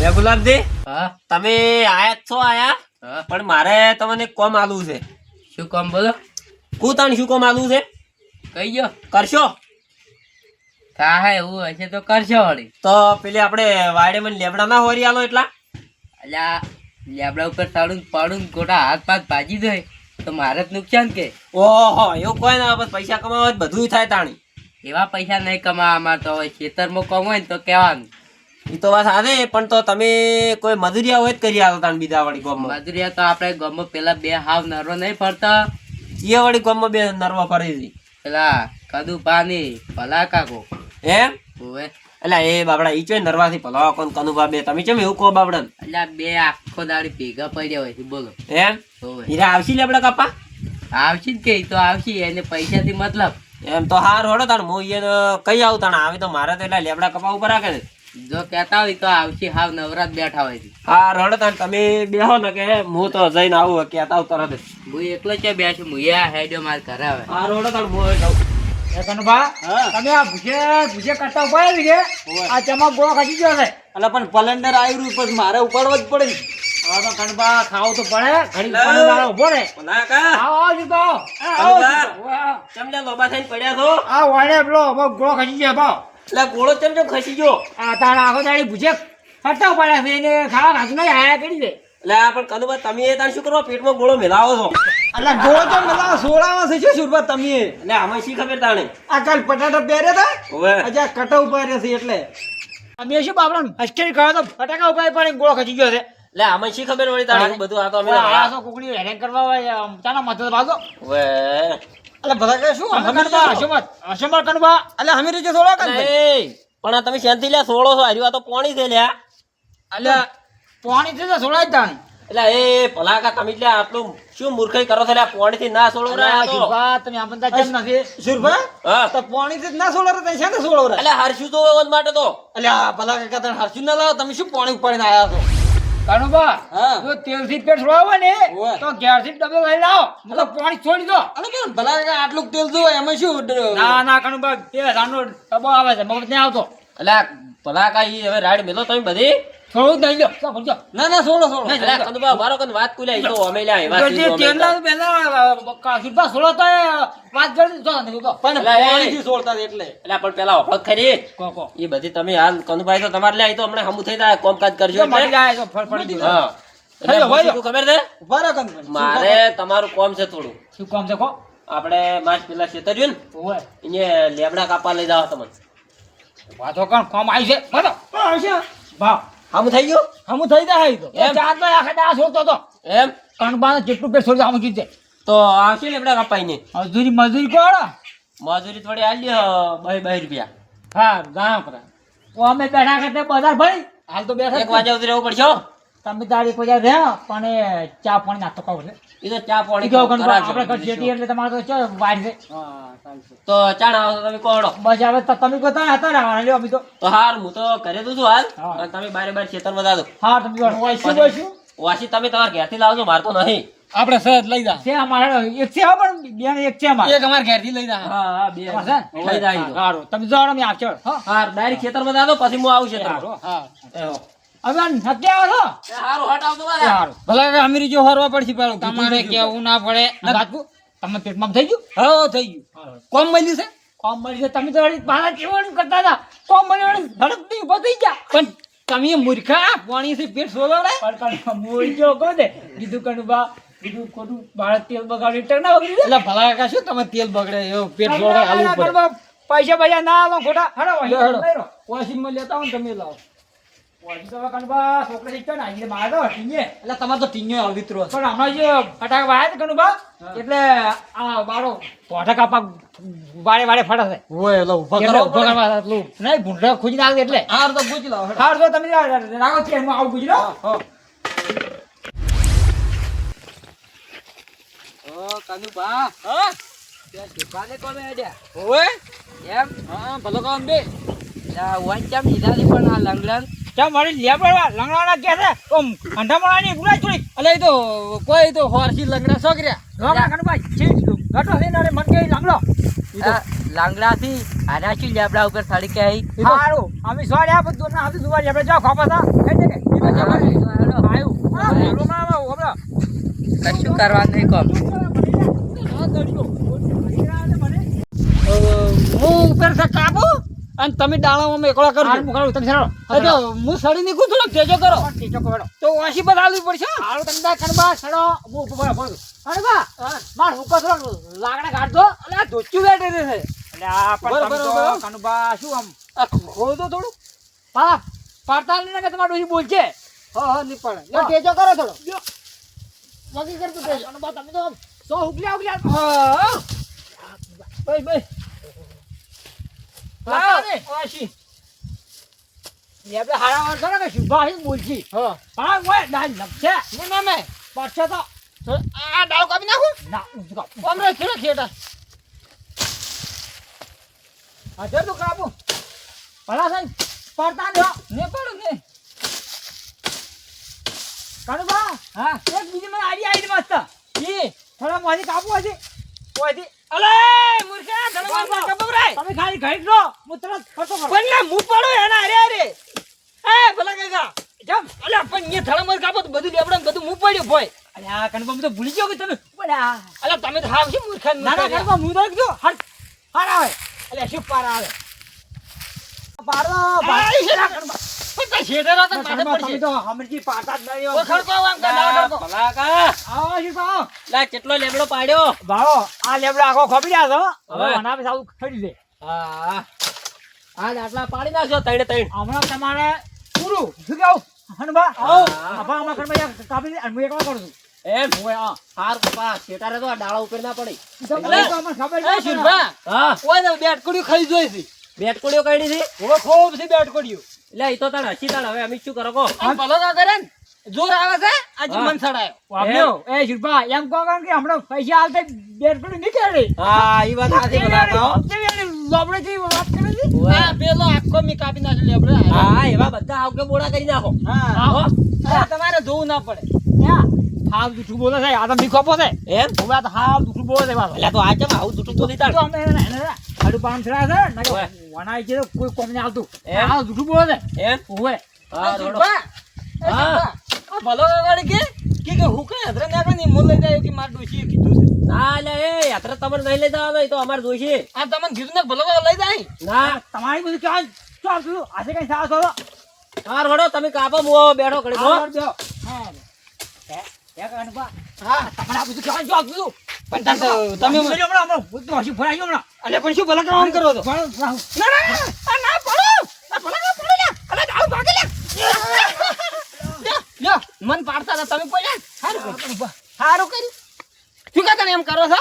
એ ગુલાબજી હા તમે આયા જ છો આયા હા પણ મારે તમને એક કોમ આલવું છે. શું કામ બોલો કુતાણ શું કોમ આલવું છે કઈ ગયો કરશો હા એવું હશે તો કરશો વળી તો પેલી આપણે વાડે મને લેબડા ના હોરી આલો એટલા અલ્યા લેબડા ઉપર તાળું પાડું ગોટા હાથ પાથ ભાજી દે તો મારે જ નુકસાન કે ઓહો એવું કોઈ ના બસ પૈસા કમાવા જ બધું થાય તાણી. એવા પૈસા નહીં કમાવા અમાર તો હવે ખેતરમાં કમ હોય ને તો કહેવાનું એ તો વાત સાચી પણ તો તમે કોઈ મજૂરિયા હોય જ કરી આલો તાણ બીજા વાળી ગામમાં. મજૂરિયા તો આપણે ગામમાં પેલા બે હાવ નરવો નહીં પડતા એ વાળી ગામમાં બે નરવા ફરી હતી પેલા કદુ પાની ભલા કાકો એમ હોવે એટલે એ બાબડા ઈ ચોય નરવાથી ભલાવા કોણ કનુભા બે તમે કેમ એવું કહો બાબડા અલ્યા બે આખો દાડી ભેગા પડ્યા હોય છે બોલો એમ હોવે હીરા આવશી લેબડા કાપા આવશે જ કે ઈ તો આવશે એને પૈસાથી મતલબ એમ તો હાર હોડો તાણ હું એને કઈ આવું તાણ આવે તો મારે તો એટલે લેબડા કપા ઉપર રાખે ને જો કહેતા હોય તો આવશે હાવ નવરાત બેઠા હોય છે હાર હોડો તાણ તમે બેહો ને કે હું તો જઈને આવું કહેતા આવું તરત જ. હું એકલો છે બેસું હું આ હેડ્યો માર ઘરે આવે હાર હોડો તાણ હું જાઉં. કનુભા તમે આ ભૂસે કરતા ઉભા આવી છે આ ચમક ગોળો ખસી ગયો છે એટલે પણ પલંડર આવ્યું પછી મારે ઉપાડવા જ પડે. હવે તો કનુભા ખાવું તો પડે ઘડી પાણી વાળો ઉભો રે ભલા કા આવો આવો જીતો કનુભા ચમ લે લોબા થઈને પડ્યા છો આ વાળે પેલો ગોળો ખસી ગયો ભાવ એટલે ગોળો ચમ ચમ ખસી ગયો આ તારા આખો દાડી ભૂસે કરતા ઉપાડ્યા છે એને ખાવા ખાતું નહીં આયા કરી દે એટલે આ પણ કનુભા તમે એ તાણ શું કરો પેટમાં ગોળો મેલાવો છો એટલે ગોળો તો મેલા સોળામાં છે શું સુરભા તમે એટલે આમાં શી ખબર તાણે આ કાલ પટાટા પહેર્યા હતા હોવે આજે આ કટા ઉપર છે એટલે અમે શું બાપડા હસ્કેરી ખાવા તો ફટાકા ઉપાય પડે ગોળો ખસી ગયો છે એટલે આમાં શી ખબર વળી તાણે બધું આ તો અમે આ તો કુકડી હેરેન કરવા હોય ચાના માથે ભાગો હોવે એટલે બધા કે શું કનુભા હસમત કનુભા એટલે અમે રીતે સોળા કાલ એ પણ આ તમે શાંતિ લ્યા સોળો છો હાર્યું આ તો પોણી છે લ્યા એટલે પાણી થી તો સોળાય જ તાણી એટલે એ ભલાકા તમે લ્યા આટલું શું મૂર્ખાઈ કરો છો લ્યા પોણી થી ના સોળો રે આ તો તમે આ બધા કેમ નથી સુરભા હા તો પાણી થી જ ના સોળા રે છે ને સોળા એટલે હરશું તો એવા માટે તો એટલે આ ભલા કાકા તને હરશું ના લાવો તમે શું પાણી ઉપાડીને આયા છો કાનુભા હા. જો તેલ થી પેટ છોડાવો ને હોવે. તો ગેસ થી ડબલ લઈ લાવો મતલબ પાણી છોડી દો અને કેમ ભલા કાકા આટલું તેલ જો એમાં શું ના ના કાનુભા એ રાનો ડબ્બો આવે છે મગજ નહીં આવતો એટલે ભલાકા ઈ હવે રાડ મેલો તમે બધી થોડું જ નહીં લો તો ભરજો ના ના સોળો સોળો એટલે કનુભા મારો કન વાત કુલ્યા ઈ તો અમે લ્યા એવા જે તેલ ના પહેલા સુરભા છોડો તો એ વાત કરી દો ને તો પણ એટલે એ- પાણી થી સોળતા હતા એટલે એટલે પણ પેલા ઓફત ખરી કો એ બધી તમે હાલ કનુભાઈ તો તમારે લ્યા ઈ તો હમણાં હમું થઈ જાય કોમકાજ કરજો જો મળી એટલે જાય તો ફળ પડી દીધું હા એટલે હેલો, હું ભાઈઓ. શું ખબર છે ઉભા રહો કંઈ. મારે તમારું કોમ છે થોડું શું કામ છે કો આપણે માસ પેલા ખેતર્યું ને ઓય અહીંયા લેબડા કાપવા લઈ જાવ તમને વાતો કોણ કામ આવી છે બોલો આવશે. ભાવ હમું થઈ ગયું હમું થઈ જાય તો એમ? ચાર તો આખા દા છોડતો તો એમ કણબા જેટલું પેટ છોડી આમ કીધે તો આવશે લેબડા કાપાઈ ને મજૂરી કોણ મજૂરી થોડી આલી 2 રૂપિયા હા ગામ પર ઓ અમે બેઠા કરતે બજાર ભાઈ હાલ તો બેઠા 1 વાગે ઉતરી રહેવું પડશે હો. તમે તારી કોઈ રહ્યા પણ એ ચા પાણી નાસ્તો ખાવ છે ઈ તો ચા પાણી ઈ કહો કણ કરાવજો. આપણે ઘર શેઠી એટલે તમારે તો ચો વાડ છે તો ચાણ આવો તો તમે કોહડો બસ હવે તો તમે કોઈ હતા રહેવાના લ્યો અમે તો તો હાર હું તો ઘરે તો છું હાલ હા. અને તમે બારે બાર ખેતરમાં જાજો હા તમે શું બોલશું વાસી તમે તમારા ઘેરથી લાવજો માર તો નહીં આપણે સહજ લઈ જા છે અમારે એક છે હા પણ બેન એક છે અમારે એક અમારે ઘેરથી લઈ જા હા હા બે અમારે છે ને? લઈ જાય તો. સારું તમે જાઓ અમે આવશો હા હાર ડાયરેક્ટ ખેતરમાં જાજો પછી હું આવું ખેતરમાં સારું હા એહો. હવે નક્કી આવો છો એ હારું હટ આવજો મારે. સારું ભલા કાકા અમીરી જો હરવા પડશે પેલું તમારે કેવું ના પડે રાજપૂત તમે પેટમાં થઈ ગયું હા થઈ ગયું કોમ મળ્યું છે કોમ મળી છે તમે તો વળી પાછા કેવાનું કરતા હતા કોમ મળી વળી ધડક નહીં ઉભો થઈ ગયા પણ તમે મૂર્ખા પાણીથી પેટ સોળાવડે પણ મોરજો કહો દે કીધું કનુભા કીધું ખોટું ભારત તેલ બગાડી ટેક ના બગડી એટલે ભલા કાકા શું તમે તેલ બગડે એવું પેટ સોળવા હાલવું પડે કનુભા પૈસા પૈસા ના આલો ખોટા હડો લે હેડો. લઈ લો વોશિંગમાં લેતા હો ને તમે લાવો પછી તો કનુભા છોકરા શીખતો ને આજે મારે તો હટીને એટલે તમારે તો ટીંગો અવિત્રો છે પણ હમણાં જે ફટાક વાયા છે કનુભા એટલે આ બારો પોઠા કાપા વાડે વાડે ફટા છે હોય એટલે ઉભા એટલે કરો ઉભો કરવા એટલું નહીં ભૂંડા ખોજી નાખે એટલે હાર તો પૂછી લાવો હેડો. હાર તો તમે રાખો છે હું આવું ગુજરા હા ઓ કનુભા હા ત્યાં દુકાને કોમે આડ્યા હોય એમ હા ભલો કામ બે વંચમ લીધાથી પણ આ લંગડન ચા મારી લેબડવા લંગડાના કે છે ઓમ અંઠામણાની ગુલાઈ થોડી એટલે એ તો કોઈ તો હોરસી લંગડા સોકર્યા રોકા કનુભાઈ છે ઘટો છે ને મન કે લંગડો આ લાંગડાથી આના શું લેબડા ઉપર સડી કે આવી? સારું અમે સોડ્યા બધું ના હતું દુવારી આપણે જાઓ ખાપા થા એટલે કે એ તો જબર આવ્યું હા રોમાં હમણાં કશું કરવા નહીં કહો. હું ઉપર છે કાપો અને તમે ડાળામાં એકલો કરજો હારું મુકાડું તમે સરો એટલે હું સડી નીકળું થોડોક ટેજો કરો ટીચો કોડો તો વાસી બધ આલવી પડશે હારું તમે દા કણબા સડો હું ઉપર બોલો કણબા માર હુકો થોડો લાકડા કાઢ દો અલે આ ધોચ્યું બેઠે છે એટલે આ પણ બરોબર, તમે તો બરોબર. કણબા શું આમ આ ખોલ દો થોડું પા પાડતાલ ને કે તમારું ડોસી બોલ છે હા નહીં પડે લે ટેજો કરો થોડો બાકી કરતો તે કણબા તમે તો સો ઉગલ્યા હા ભાઈ ભાઈ લાવો ને ઓશી એ આપણે હારા વાર કરો કે શુભા હી બોલજી હા હા ઓય ડાલ નખશે ને ના મેં પાછો તો આ ડાળ કાપી નાખું ના ઉસકા અમરે ખેડા ખેડા અજર તો કાબુ ભલા સાહેબ પડતા ને ને પડું ને કણબા હા એક બીજી મને આઈડી મસ્ત ઈ થોડા મોજી કાપુ હશે ઓયથી અલે મૂર્ખા ધનવાન માં કબરાય તમે ખાલી ઘડી દો હું તરત ખર્ચો કરો પણ ના મું પડો એના અરે અરે એ ભલા કાકા જમ અલે પણ એ ધડમર કાપો તો બધું લેબડા ને બધું મું પડ્યો ભોય અરે આ કણબા હું તો ભૂલી ગયો કે તમે પડ્યા અલે તમે તો હાવ છે મૂર્ખા ના ના કણબા હું તો કીધું હટ હાર આવે એટલે શું પાર આવે પારો આઈ છે ના કણબા પતા છેડરા તો માથે તમે પડશે તો હમરજી પાટા જ નહીં ઓ ખડકો આમ કા ના ખડકો ભલા કા આવો શું કહો લા કેટલો લેબડો પાડ્યો ભાવો આ લેબડો આખો ખપી રહ્યા છો હવે હવે. આના પછી આવું ખડી દે હા આજ આટલા પાડી નાખજો તૈણે તૈણ હમણાં તમારે પૂરું શું કેવું હનબા આવો. આપા હમણાં કણબા કાપી દે અને હું એકલો કરું છું એમ ઓય આ હાર કપા શેટારે તો આ ડાળા ઉપર ના પડી તો અલે, અમને ખબર એ છે શુરભા હા ઓય ને બેટકુડી ખાઈ જોઈ છે બેટકોડીઓ કાઢી છે હવે ખૂબ છે બેટકુડીઓ એટલે એ તો તાણ હસી તાણ હવે અમે શું કરો કો આ ભલો કા કરે ને જોર આવે છે આજે હા. મન સડાયો વાપર્યો એ શુરભા એમ કહો કારણ કે હમણાં પૈસા હાલતે બેર પડી નીકળી હા ઈ વાત સાચી ભલા કા હો. લોબડે થી વાત કરી હતી ઓવે. આ પેલો આખો મી કાપી નાખ્યો લેબડો હા એવા બધા આવકે બોડા કરી નાખો હા હો. આ તમારે જોવું ના પડે ત્યાં હાવ દુખું બોલે છે આ તો મીખો પોતે એમ હવે આ તો હાવ દુખું બોલે છે પાછો. એટલે તો આ ચમ આવું જૂઠું બોલી તાણ તો અમે એને હાડું પાન છડા છે ને કે ઓવે. વણાઈ છે તો કોઈ કોમ ને આવતું એમ? હાવ દુખું બોલે છે એમ ઓવે હા આ રોડો. શુરભા, એ હા. શુરભા, આ ભલો કાકાને કે હું કઈ હદરે નાખો ને મું લઈ જાય કે માર ડોશીએ કીધું છે ના એટલે એ યાત્રા તમારે નહીં લઈ જવાનો એ તો અમારે જોઈશે આ તમને કીધું ને ભલો કાકા લઈ જાય ના તમારી બધું ક્યાં ચાલ તું આજે કઈ સાસ હતો હાર ઘડો તમે કાપો હું બેઠો કરી દો હા તમારે આ બધું ક્યાં ચાલ તું પણ તમે હમણાં હું તો હસી ફરાઈ ગયો હમણાં અલે પણ શું ભલા કામ કરો તો ભણો, ભણો. ના ના આ ના પડો આ ભલા કામ પડો લે અલે દાવ ભાગે લે લ્યો મન પાડતા હતા તમે પડ્યા સારું કર્યું સારું કર્યું શું કા તમે એમ કરો છો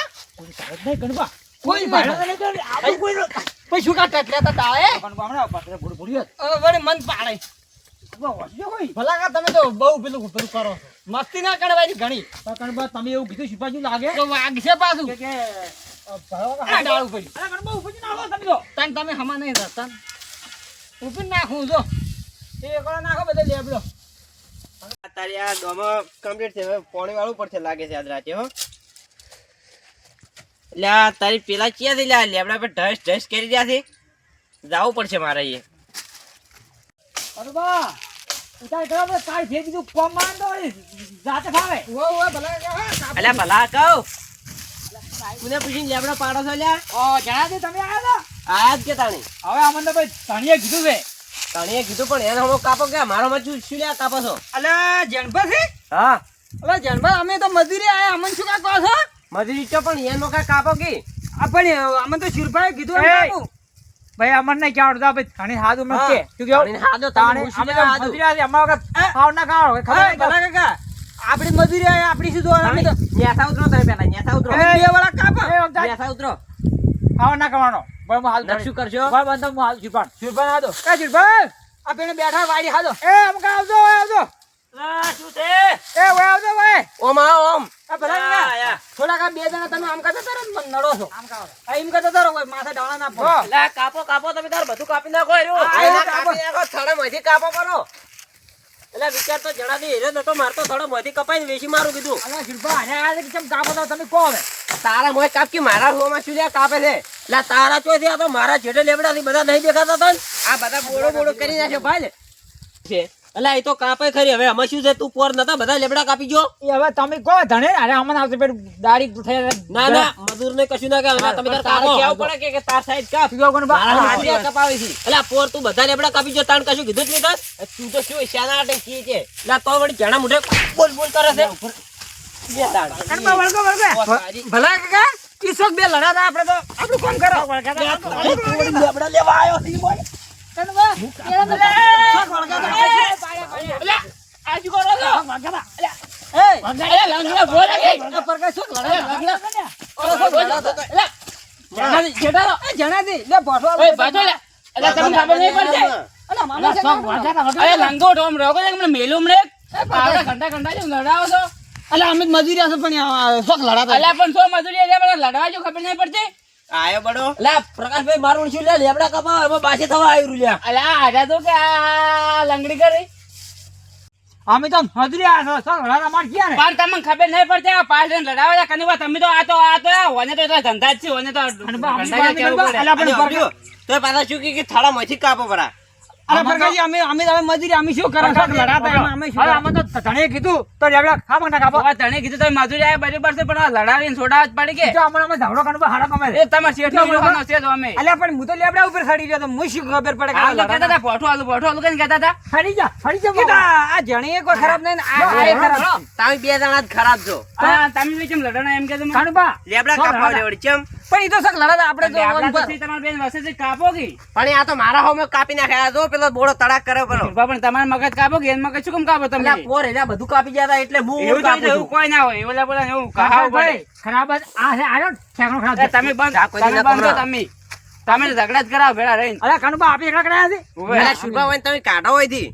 નહીં ગણપા કોઈ ભાડો નહીં કરે, આપણું કોઈ નહીં. પછી શું કા ટટલ્યા હતા તાવે ગણપા હમણાં પાછળ ભૂલ ભૂલ્યો જ. વળી મન પાડે ગણપા વાંચ્યો કોઈ? ભલા કા તમે તો બહુ પેલું કરો છો મસ્તી ના કરવાની ઘણી તો ગણપા તમે એવું કીધું શિપાજી લાગે તો વાગશે પાછું કે ભરાવા આ ડાળ ઉપર અરે ગણપા ઉપર ના આવો તમે તો તને તમે હમા નહીં રહેતા ઉપર નાખું જો એ એકલો નાખો બધો લેબડો તારી આ ડોમો કમ્પ્લીટ છે હવે પાણી વાળું પડશે લાગે છે આજ રાતે હો એટલે આ તારી પેલા ક્યાં થઈ લ્યા લેબડા પર ઢસ ઢસ કરી રહ્યા છે જવું પડશે મારે એ ગણપા ઉતાર કરો આપણે કાંઈ છે બીજું કોમ માંડો જાતે ફાવે ઓ ઓ ભલા કા અલ્યા ભલા કહું મને પૂછીને લેબડા પાડો છો લ્યા ઓ જણા દે તમે આવ્યા આયા જ કે તાણી હતા હવે અમને તો ભાઈ ધણીએ કીધું છે તાણીએ કીધું પણ એને હમણાં કાપો કે મારો માં શું લ્યા કાપો છો અલે જણભા છે હા અલે જણભા અમે તો મજૂરી આયા અમને શું કા કહો છો મજૂરી તો પણ એનો કા કાપો કે આ પણ અમે તો શુરભાઈ કીધું એમ એ, કાપું. ભાઈ અમને નહીં કહેવાનું ભાઈ ધણી હાથું મને કે શું કેવું તાણીને હાજો તમે તાણી મૂછ અમે લ્યા તો હાજો. મજૂરી આવી, અમારે વખત ખાવ ના ખાવ ખબર હા, નહીં ભલા કાકા આપણી મજૂરી આયા આપણી શું જોવાનું અમે તો નેસા ઉતરો તમે પેલા નેસા ઉતરો એ, બે વાળા કાપા એ, આમ જાય. નેસા ઉતરો ખાવ ના ખાવાનો ભાઈ હું હાલ નક શું કરશો ભાઈ બંધ હું હાલ છુપાન શુરભાઈ હાદો એ છુપાન આ પેણે બેઠા વાડી હાદો એ આમ કા આવજો આવજો શું છે એ ઓય આવજો ભાઈ ઓમ આવો ઓમ આ ભલા યા, કાકા. યા. થોડાક આ બે જણા તમે આમ કરતા તારો મને નડો છો આમ કાવ આ એમ કરતા તારો કોઈ માથે ડાળા ના પડે હો. લા કાપો કાપો તમે તાર બધું કાપી નાખો એરો હા, એના કાપો. કાપી નાખો થડે માંથી કાપો કરો એટલે વિચાર તો જણા દે હેરે નતો મારતો થડે માંથી કપાઈને વેચી મારું કીધું અલા છુપા અરે આ કે કેમ કાપો તો તમે કહો હવે તારા મોય કાપ કે મારા હોમાં શું લ્યા કાપે છે એટલે તારા ચોથી આ તો મારા છેડે લેબડાથી બધા નહીં દેખાતા હતા ને આ બધા બોડો બોડો કરી નાખ્યો ભાઈ છે એટલે એ તો કાપે ખરી હવે આમાં શું છે તું પોર નતા બધા લેબડા કાપી જો એ હવે તમે કહો ધણે અરે અમને આવશે પેલું દાઢી થઈ ના ના મજૂર ને કશું ના કહેવાય તમે તાર તારે કાપો કેવું પડે કે તાર સાઈડ કાપ પીવો કોણ મારા બા હાથે કપાવી છે એટલે આ પોર તું બધા લેબડા કાપી જો તાણ કશું કીધું જ નહીં તાર તું તો શું શાના માટે કી છે એટલે તો વળી જાણા મુઢે બોલ બોલ કરે છે બે તાણ કણબા વળગો ભલા કાકા કિશોક બે લડાતા આપણે તો આપણું કામ કરો લેબડા લેવા આવ્યો છે બોલ કણબા આજુ કરો છો એ અરે લંગડા બોલે કે પરકા શું લડા જેઠાલો જણાથી લે પાછો ઓય બાજો લે અરે તમને ખબર નહીં પડશે અલા મામા છે અરે લંગો ઢોમ રોકો છે મને મેલું મને આપણે ઘંટા જેમ લડાવો છો અલા અમે મજૂરી હશે પણ શોખ લડાતા અલ્યા પણ સો મજૂરી છે મને લડવા જો ખબર નહીં પડતી આયો બડો એટલે પ્રકાશભાઈ મારું શું લે લેબડા કપાવ એમાં પાછી થવા આવ્યું લ્યા અલ્યા આજા તો કે આ લંગડી કરી અમે તો મજૂરી આ શોખ લડાતા માર ક્યાં ને પણ તમને ખબર નહીં પડતી આ પાલ લડાવા જા કનવા તમે તો આ તો ઓને તો એટલા ધંધા જ છે ઓને તો કણબા અમે ધંધા જ કેવું પડે. અલા પણ તો પાછા શું કે થાળા માંથી કાપો પડા અલા પરકાજી અમે હવે મજૂરી અમે શું કરે શોખ લડાતા એમાં અમે શું અમે તો ધણે કીધું તો લેબડા ખાવા ના ખાવા હવે તને કીધું તમે મજૂરી આયા બરાબર છે પણ આ લડાવીને છોડાવા જ પડી કે તો અમને અમે ધાવડો કણબા હાડા કમે એ તમારા શેઠનો વિરોધનો છે તો અમે અલ્યા પણ હું તો લેબડા ઉપર સડી ગયો તો હું શું ખબર પડે કે આ તો કહેતા હતા પોઠું આલું કઈ કહેતા હતા સડી જા આ જણીએ કોઈ ખરાબ નહીં ને આ એ ખરાબ તમે બે જણા જ ખરાબ છો હા તમે બી કેમ લડણા એમ કે તમે કણબા લેબડા કાપવા લેવડી ચમ પણ ઈ તો શોખ લડાતા આપણે તો આપણા તો તમારા બેન વસે છે કાપો કે પણ આ તો મારા હોમે કાપી નાખ્યા જો પેલો બોળો તડાક કરે પેલો પણ તમારા મગજ કાપો કે એન મગજ શું કેમ કાપો તમે એટલે પોર એના બધું કાપી ગયા હતા એટલે હું એવું કાપું એવું છું. કોઈ ના હોય એવું બોલા એવું કહાવ પડે ભાઈ ખરાબ જ આ છે આનો ઠેકણો ખરાબ એ છે. તમે બંધ જા, કોઈ તમે ના બંધ છો પકડો. તમે તો ઝઘડા જ કરાવો ભેળા રહીને અલ્યા કણબા આપી એકલા કરાયા છે પેલા શુભા હોય ને તમે કાઢો હોય થી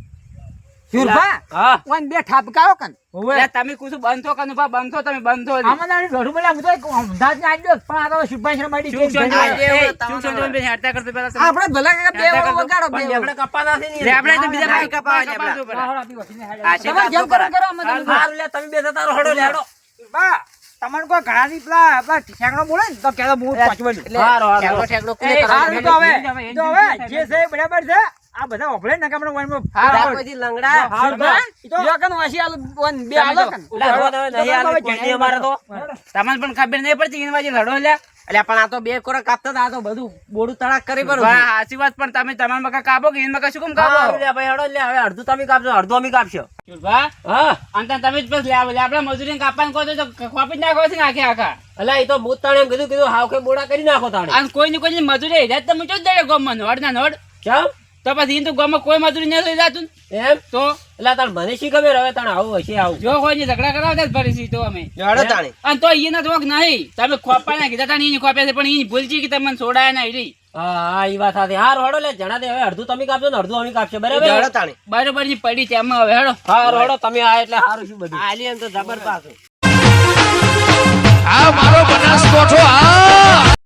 સુરભા હા ઓન બે ઠાપકાઓ કન એટલે તમે કુછ બંધ થો કનું બા બંધ થો તમે બંધ થો આમાં નાની ઘડું બોલ્યા હું તો એક અમદાવાદ ને આવી ગયો પણ આ તો શુભાઈ શર્મા ડી શું ચેન્જ શું કરી. આજે એવું શું શું તમે હટ્ટા કરતો પેલા તમે આપણે ભલા કાકા બે હટ્ટા કરતો. વગાડો બે પણ લેબડા કપાતા છે ને લે આપણે તો બીજા ના, ભાઈ કપાવા કપાવા લેબડા. જો પેલા. હારો આપી વસીને હાડે. આ છે તમારે જેમ કાપો કરો કરો અમે તમે હારું લે તમે બે તારો હડો લે હડો બા તમને કોઈ ઘણાથી પેલા ઠેકણો બોલે ને તો કહેતો હું પાછું એટલે હારો, હારો. ઠેકડો ઠેકડો કોને એ, કરવા હારું તો હવે તો હવે જે છે એ બરાબર છે આ બધા ઓફલે ને કે આપણે વનમાં આ કોઈથી લંગડા હારું તો જો કન વાસી આલો વન બે આલો કન એટલે હવે તો નહીં હાલે કોઈ અમારે તો તમને પણ ખબર નહીં પડતી એની બાજુ લડો લ્યા એટલે પણ આ તો બે કોરા કાપતા હતા આ તો બધું બોડું તડાક કરી પર ભાઈ સાચી વાત પણ તમે તમારા મકા કાપો કે એની મકા શું કેમ કાપો હારું લે ભાઈ હડો લે હવે અડધું તમે કાપજો અડધું અમે કાપશો ભા હા અંત તમે જ બસ લે આપણે મજૂરી કાપવાનું કહો તો ખોપી જ નાખો છે ને આખે આખા એટલે એ તો ભૂત તાણે એમ કીધું હાવ કે બોડા કરી નાખો તાણે અને કોઈ ને કોઈ મજૂરી હિજાત તમે ચો દે ગોમમાં નોડ ના નોડ કેમ તો પછી તો ગોમમાં કોઈ મજૂરી ન લઈ જાતું એમ તો એટલે તાણ મને શી ખબર હવે તાણ આવું હશે આવું જો કોઈ ઝઘડા કરાવતા જ ફરી તો અમે હડો તાણી અને તો એને તો નહીં તમે ખોપા ના કીધા તા ને એને ખોપ્યા છે પણ એને ભૂલ છે કે તમને છોડાયા ના રહી હા એ વાત સાથે હારું હડો લે જણા દે હવે અડધું તમે કાપજો ને અડધું અમે કાપશે હડો બરાબર તાણી બરોબર ની પડી છે એમાં હવે હેડો હારું હડો તમે આ એટલે હારું શું બધું આલી એમ તો જબર પાછું આ મારો બનાસકોઠો આ